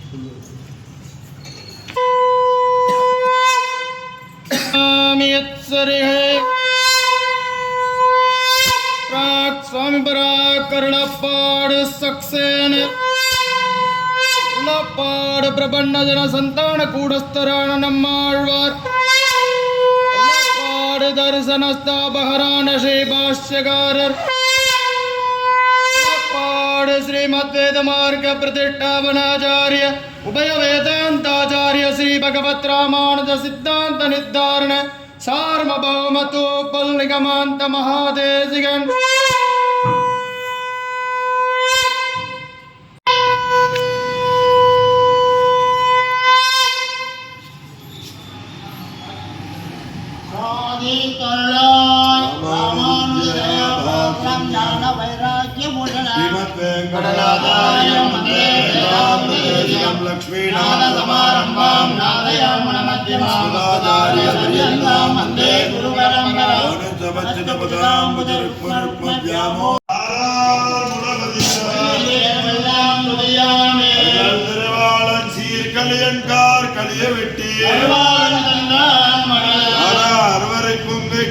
स्वामी करुणपाड़ suction पाड़ प्रबंध जन संतान कूड़स्तराण नम्माழ்வார் पाड़ दर्शनस्तापहरान श्री भाष्यकारर पाड़ श्रीमद्वेद मार्ग प्रतिष्ठापनाचार्य उभय वेदांताचार्य श्री भगवत रामानुज सिद्धांत निर्धारण सार्वभौमतो पल्लिकमांत महादेशिकन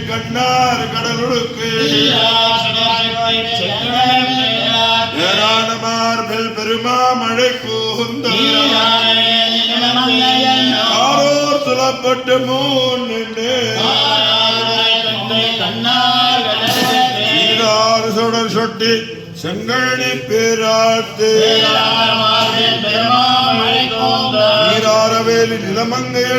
கண்ணார் கடலுக்கு ஏராளமார்பல் பெருமாமழை கூந்தாரோர் சொல்லப்பட்டு மூன்றாறு சுடர் சொட்டி செங்கழி பேராட்டு நீராரவேலி நிலமங்கையோ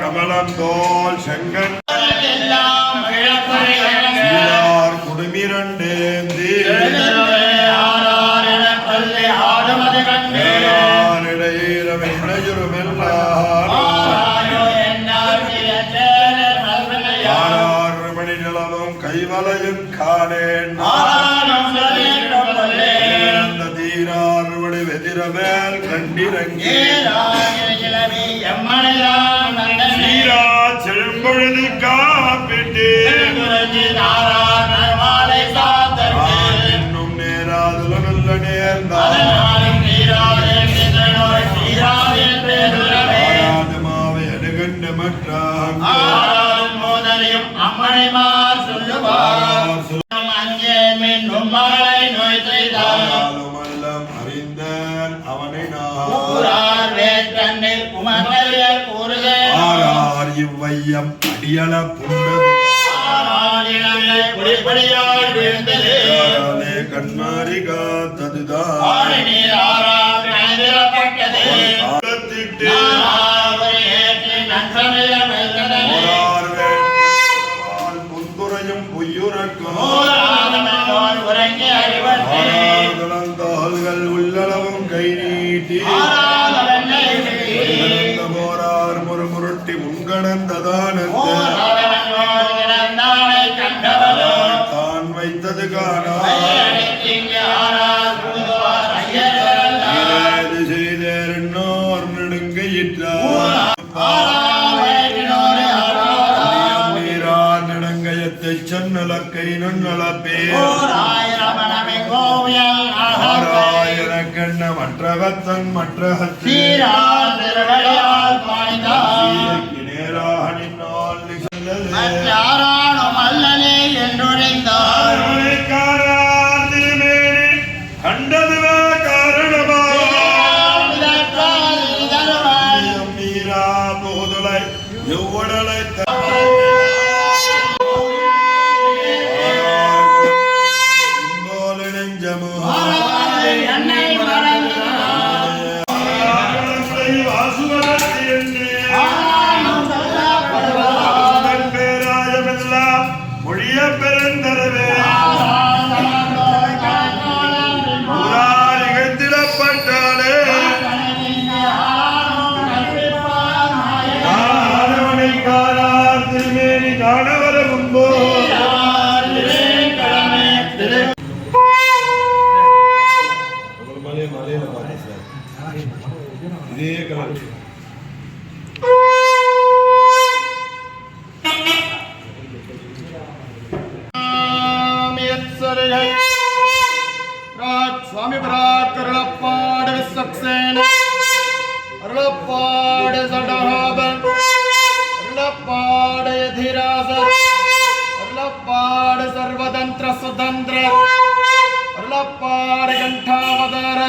கமலந்தோல் செங்கன் குடுமிரண்டேந்தி கைவலையும் காணேன் தீராறுவடை வெதிரமேல் கண்டிரங்கி செழும்பொழுது காப்பிட்டு இன்னும் நேராதுல நல்ல நேர்ந்தாமாவை அடுகண்ட மற்ற அறிந்தன் அவனை ஆரார் இவ்வையம் அடியள புண்டே கண்மாரி காத்ததுதான் பொன்குறையும் பொய்யுறக்கும் உள்ளளவும் கை நீட்டி போரார் முறுமுருட்டி முன்கடந்ததானத்தை தான் வைத்தது காணாது செய்தோர் நெடுங்கையிற்றார் நெடுங்கயத்தை சொன்னலக்கை நுண்ணலப்பே கண்ண மற்றவத்தன் மற்ற கண்டதுவே காரணமா மீரா போதுலை எவ்வளலை சுவாமி பராக் அருளப்பாடு விஸ்வக்சேன அருளப்பாடு சடஹாபன் அருளப்பாடு யதிராசர் அருளப்பாடு சர்வதந்திர சுதந்திர அருளப்பாடு கண்டாவதார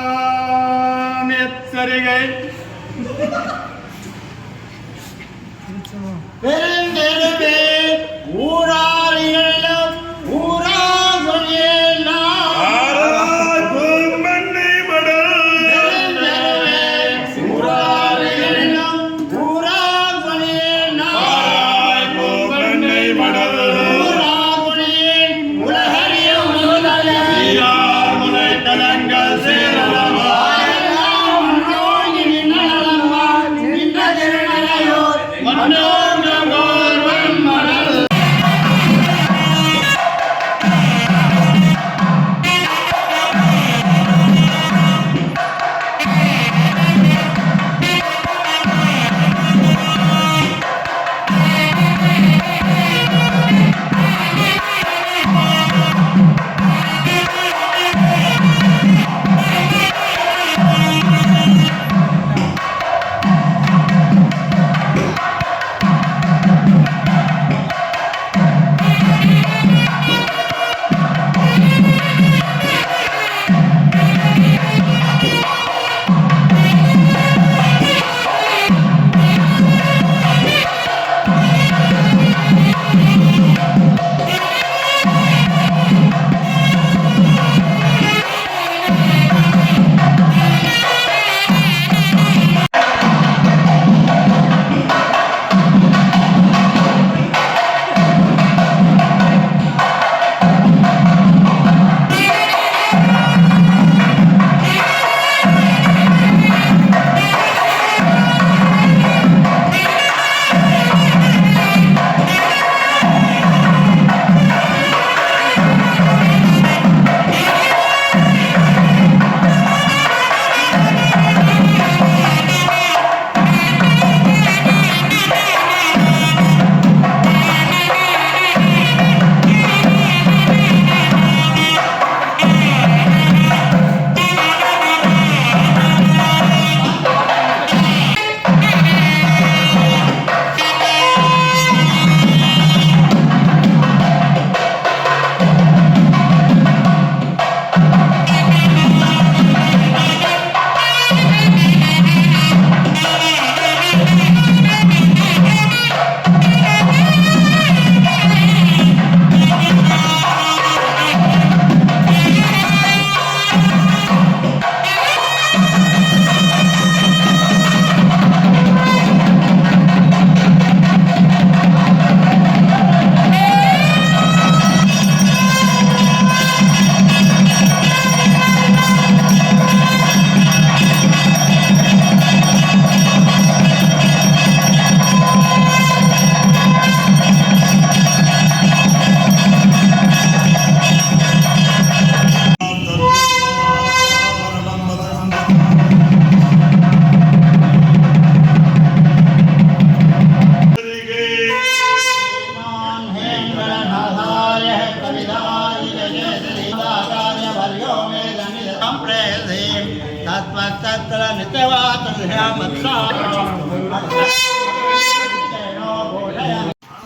சுவாமி எச்சரிகை பெருந்தெருவே ஊராளிகளிடம் ஊரா சொல்லியெல்லாம் ஆராய் பூம்பண்ணை மடல் ஊராளிகளிடம் ஊரா சொல்லியெல்லாம் ஆராய் பூம்பண்ணை மடல் ஊரா சொல்லியேன் உலகறிய முதலே சீரார் முனை தலங்கள் சேரலமா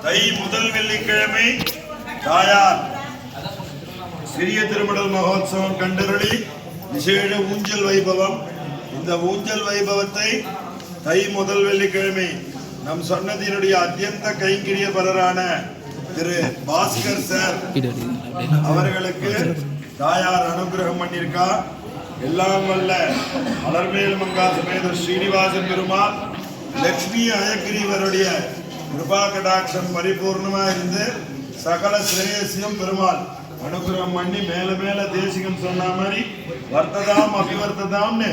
தை முதல் வெள்ளிக்கிழமை தாயார் சிறிய திருமடல் மகோத்சவம் கண்டருளி விசேஷ ஊஞ்சல் வைபவம். இந்த ஊஞ்சல் வைபவத்தை தை முதல் வெள்ளிக்கிழமை நம் சொன்னதினுடைய அத்தியந்த கைங்கரியபரரான திரு பாஸ்கர் சார் அவர்களுக்கு தாயார் அனுகிரகம் பண்ணியிருக்கா. எல்லாம் வல்ல மலர்மேல் மங்கா சமேத ஸ்ரீனிவாசன் பெருமாள் லட்சுமி அயக்கிரீவருடைய கிருபா கடாட்சம் பரிபூர்ணமா இருந்து சகல சிரேசியம் பெருமாள் அனுகிரகம் பண்ணி மேல மேல தேசிகம் சொன்ன மாதிரி வர்த்ததாம் அபிவர்த்ததாம்னு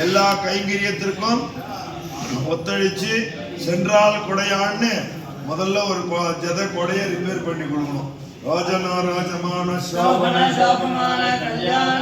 எல்லா கைங்கரியத்திற்கும் ஒத்துழைச்சு சென்றால் கொடையான்னு முதல்ல ஒரு ஜத கொடையை ரிப்பேர் பண்ணி கொடுக்கணும். ரோஜனோ ரோஜமான சோபன கல்யாண